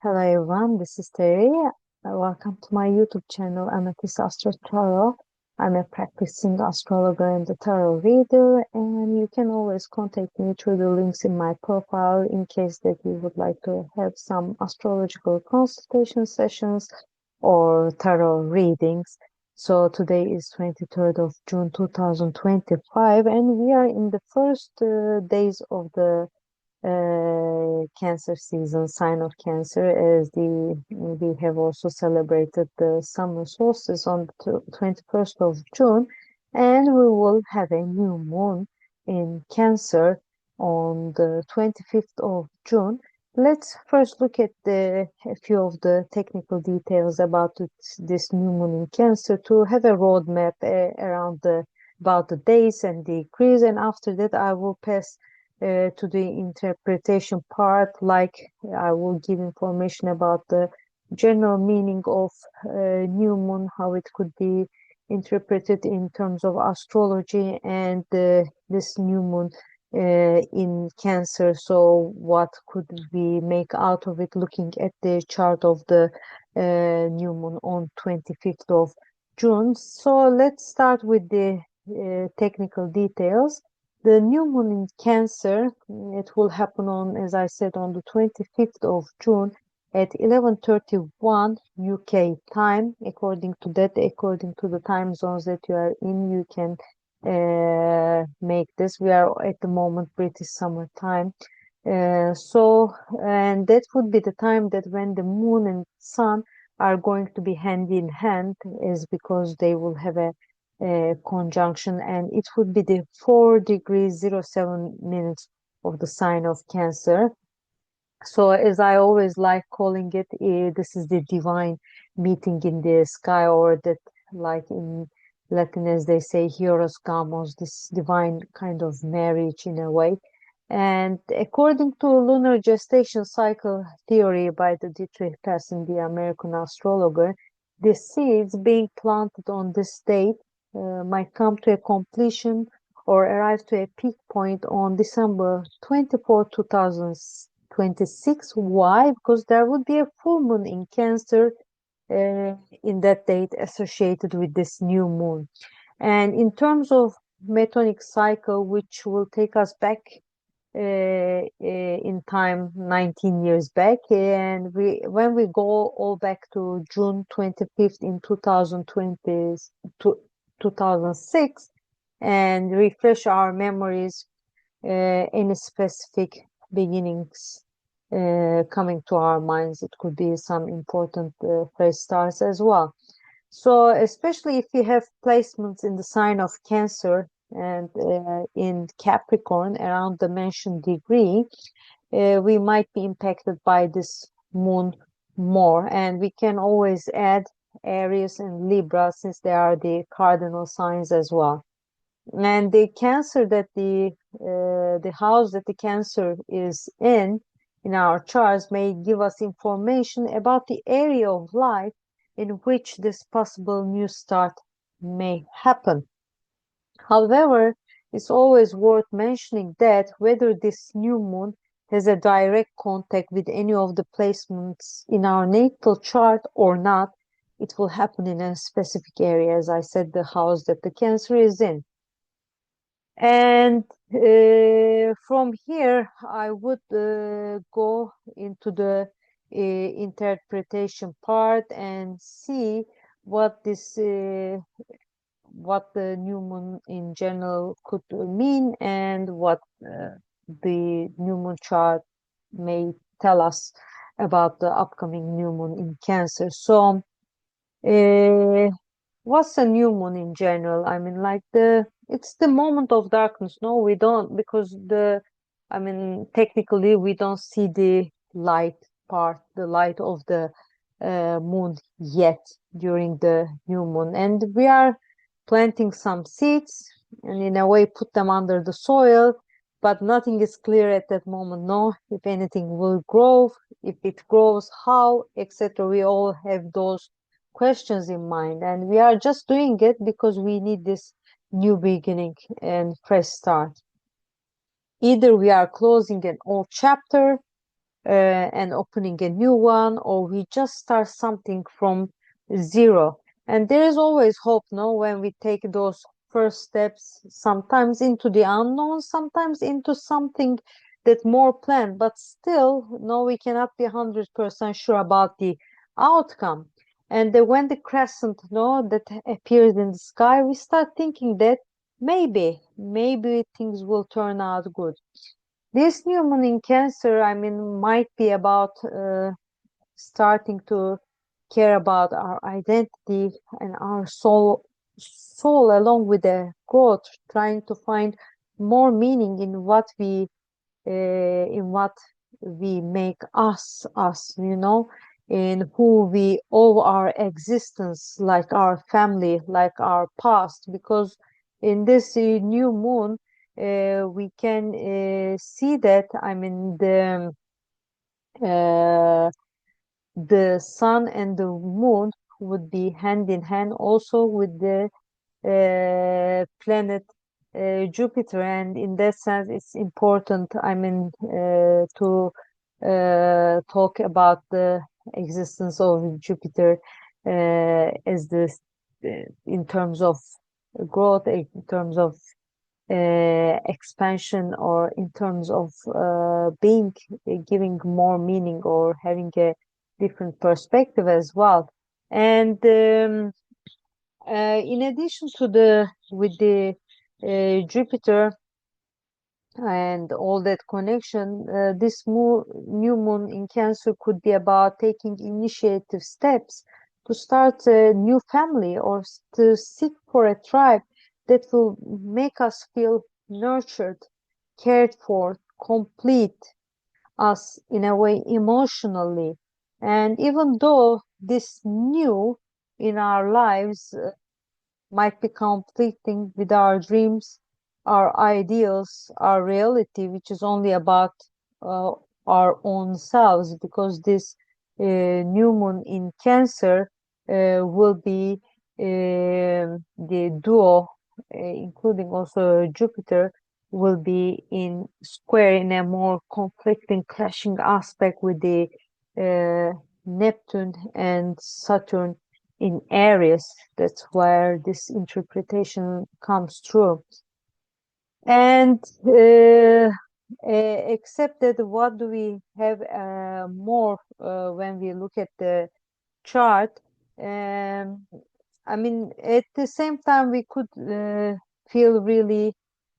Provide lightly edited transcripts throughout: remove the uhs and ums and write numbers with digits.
Hello everyone, this is Teri. Welcome to my YouTube channel, Amethystastrotarot. I'm a practicing astrologer and a tarot reader, and you can always contact me through the links in my profile in case that you would like to have some astrological consultation sessions or tarot readings. So today is 23rd of June 2025, and we are in the first days of the Cancer season, sign of Cancer, as we have also celebrated the summer solstice on the 21st of June, and we will have a new moon in Cancer on the 25th of June. Let's first look at a few of the technical details about this new moon in Cancer to have a roadmap around about the days and degrees, and after that I will pass to the interpretation part, like I will give information about the general meaning of new moon, how it could be interpreted in terms of astrology, and this new moon in Cancer. So what could we make out of it looking at the chart of the new moon on 25th of June? So let's start with the technical details. The new moon in Cancer, it will happen on, as I said, on the 25th of June at 11:31 UK time. According to the time zones that you are in, you can make this. We are at the moment British summer time. And that would be the time that when the moon and sun are going to be hand in hand, is because they will have a conjunction, and it would be the 4 degrees 07 minutes of the sign of Cancer. So as I always like calling it, this is the divine meeting in the sky, or that, like in Latin, as they say, hieros gamos, this divine kind of marriage in a way. And according to lunar gestation cycle theory by the Dietrich Passen, the American astrologer, the seeds being planted on this date might come to a completion or arrive to a peak point on December 24, 2026. Why? Because there would be a full moon in Cancer in that date associated with this new moon. And in terms of metonic cycle, which will take us back in time 19 years back, and when we go all back to June 25th in 2006 and refresh our memories, any specific beginnings coming to our minds, it could be some important fresh starts as well. So especially if you have placements in the sign of Cancer and in Capricorn around the mentioned degree, we might be impacted by this moon more. And we can always add Aries and Libra, since they are the cardinal signs as well. And the Cancer that the house that the Cancer is in our charts may give us information about the area of life in which this possible new start may happen. However, it's always worth mentioning that whether this new moon has a direct contact with any of the placements in our natal chart or not, it will happen in a specific area, as I said, the house that the Cancer is in. And from here, I would go into the interpretation part and see what what the new moon in general could mean, and what the new moon chart may tell us about the upcoming new moon in Cancer. So what's a new moon in general? I mean, like it's the moment of darkness. No, we don't, because technically we don't see the light part, the light of the moon yet during the new moon. And we are planting some seeds and in a way put them under the soil, but nothing is clear at that moment. No, if anything will grow, if it grows, how, etc. We all have those questions in mind, and we are just doing it because we need this new beginning and fresh start. Either we are closing an old chapter and opening a new one, or we just start something from zero. And there is always hope, no, when we take those first steps, sometimes into the unknown, sometimes into something that more planned, but still, no, we cannot be 100% sure about the outcome. And when the crescent, no, that appears in the sky, we start thinking that maybe things will turn out good. This new moon in Cancer, I mean, might be about starting to care about our identity and our soul along with the growth, trying to find more meaning in what we make us, you know, in who we owe our existence, like our family, like our past. Because in this new moon, we can see that, I mean, uh, the sun and the moon would be hand in hand also with the planet Jupiter, and in that sense, it's important, I mean, to talk about the existence of Jupiter as this in terms of growth, in terms of expansion, or in terms of being giving more meaning or having a different perspective as well. And in addition to the with the Jupiter and all that connection, this new moon in Cancer could be about taking initiative steps to start a new family, or to seek for a tribe that will make us feel nurtured, cared for, complete us in a way emotionally. And even though this new in our lives might be conflicting with our dreams, our ideals, our reality, which is only about uh, our own selves, because this new moon in Cancer will be the duo, including also Jupiter, will be in square in a more conflicting, clashing aspect with the Neptune and Saturn in Aries. That's where this interpretation comes through. And except that, what do we have more when we look at the chart? Um, I mean, at the same time, we could feel really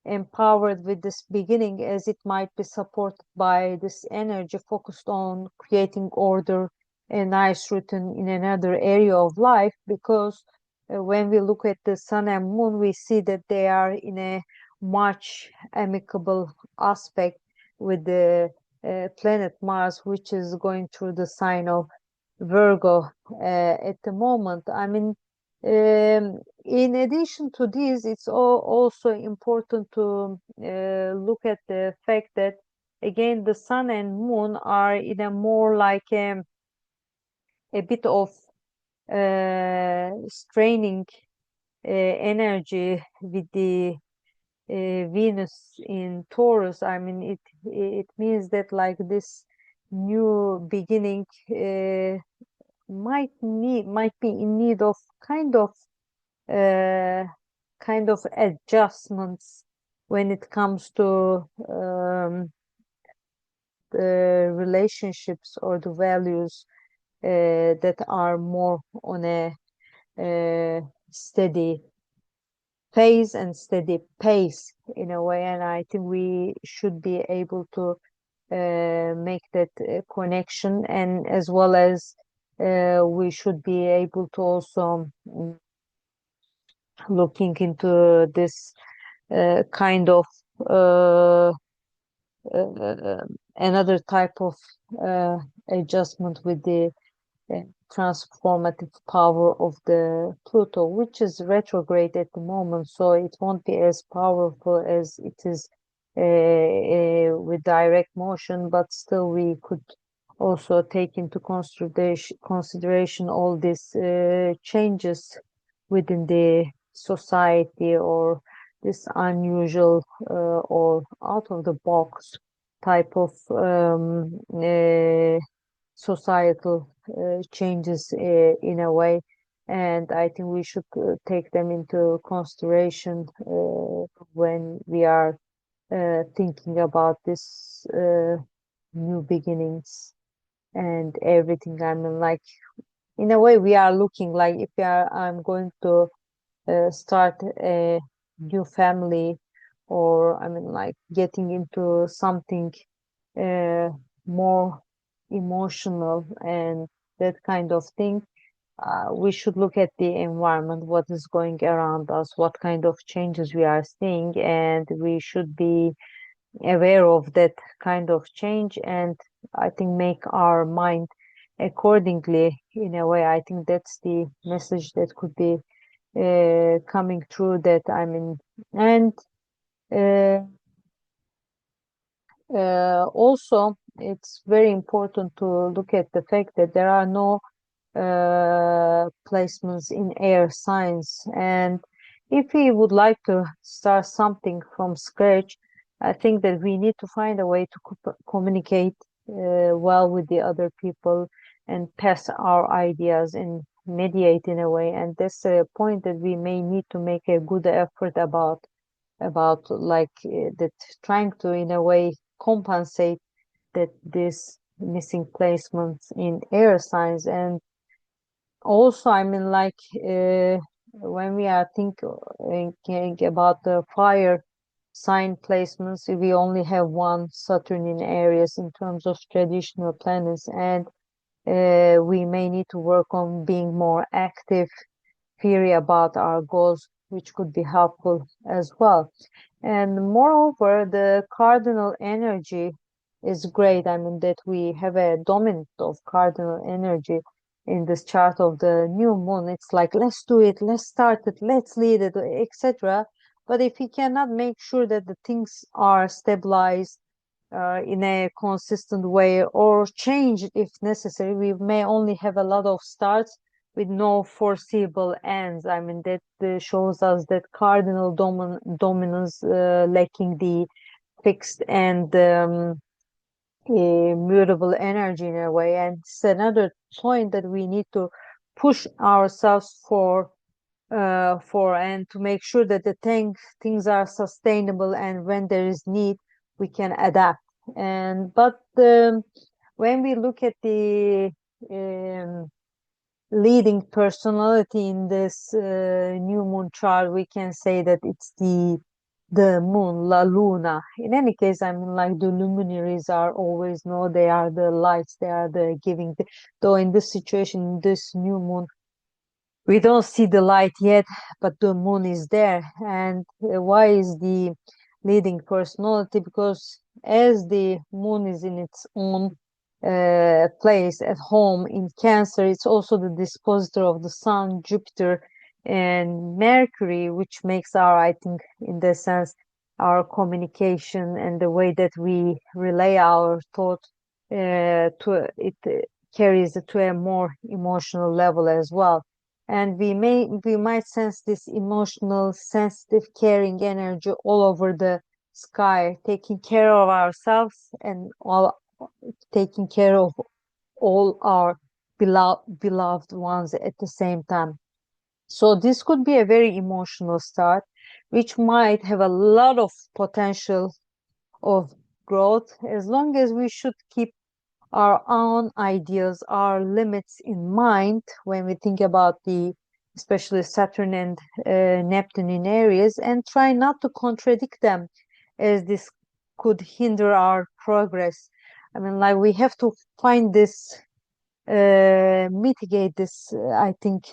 empowered with this beginning, as it might be supported by this energy focused on creating order, a nice routine in another area of life. Because when we look at the sun and moon, we see that they are in a much amicable aspect with the planet Mars, which is going through the sign of Virgo at the moment. I mean, in addition to this, it's also important to look at the fact that, again, the sun and moon are in a more like a bit of straining energy with the Venus in Taurus. I mean, it means that, like, this new beginning might be in need of uh, kind of adjustments when it comes to the relationships or the values that are more on a steady phase and steady pace in a way. And I think we should be able to make that connection, and as well as we should be able to also looking into this kind of uh, another type of uh, adjustment with the transformative power of the Pluto, which is retrograde at the moment, so it won't be as powerful as it is with direct motion, but still we could also take into consideration all these changes within the society, or this unusual or out of the box type of societal changes in a way, and I think we should take them into consideration when we are thinking about this new beginnings and everything. I mean, like in a way, we are looking like if I'm going to start a new family, or I mean, like getting into something uh, more emotional and that kind of thing. We should look at the environment, what is going around us, what kind of changes we are seeing, and we should be aware of that kind of change, and I think make our mind accordingly in a way. I think that's the message that could be coming through that. I mean, and uh, also it's very important to look at the fact that there are no placements in air signs. And if we would like to start something from scratch, I think that we need to find a way to communicate well with the other people and pass our ideas and mediate in a way. And that's a point that we may need to make a good effort about like that, trying to in a way compensate that this missing placements in air signs. And also, I mean, like when we are thinking about the fire sign placements, we only have one Saturn in Aries in terms of traditional planets, and we may need to work on being more active, theory about our goals, which could be helpful as well. And moreover, the cardinal energy is great. I mean, that we have a dominant of cardinal energy in this chart of the new moon. It's like, let's do it, let's start it, let's lead it, etc. But if we cannot make sure that the things are stabilized in a consistent way or changed if necessary, we may only have a lot of starts with no foreseeable ends. I mean, that shows us that cardinal dominance lacking the fixed and mutable energy in a way. And it's another point that we need to push ourselves for and to make sure that the things are sustainable, and when there is need we can adapt. And but when we look at the um, leading personality in this new moon chart, we can say that it's the moon, La Luna. In any case, I mean, like the luminaries are always know they are the lights, they are the giving. Though in this situation, this new moon, we don't see the light yet, but the moon is there. And why is the leading personality? Because as the moon is in its own place at home in Cancer, it's also the dispositor of the Sun, Jupiter, and Mercury, which makes our, I think, in the sense, our communication and the way that we relay our thought to it carries it to a more emotional level as well. And we might sense this emotional, sensitive, caring energy all over the sky, taking care of ourselves and all, taking care of all our beloved ones at the same time. So this could be a very emotional start, which might have a lot of potential of growth, as long as we should keep our own ideas, our limits in mind when we think about the especially Saturn and Neptune in Aries, and try not to contradict them, as this could hinder our progress. I mean, like we have to find this, mitigate this, I think,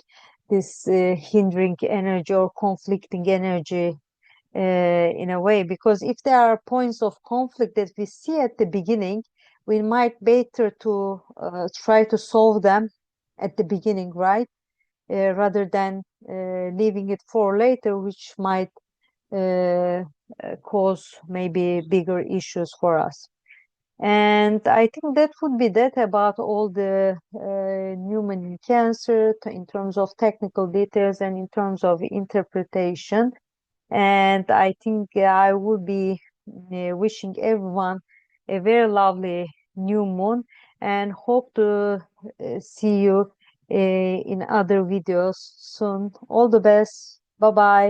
this hindering energy or conflicting energy in a way, because if there are points of conflict that we see at the beginning, we might better to try to solve them at the beginning, right? Rather than leaving it for later, which might cause maybe bigger issues for us. And I think that would be that about all the Newman in Cancer in terms of technical details and in terms of interpretation. And I think I would be wishing everyone a very lovely new moon, and hope to see you in other videos soon. All the best. Bye bye.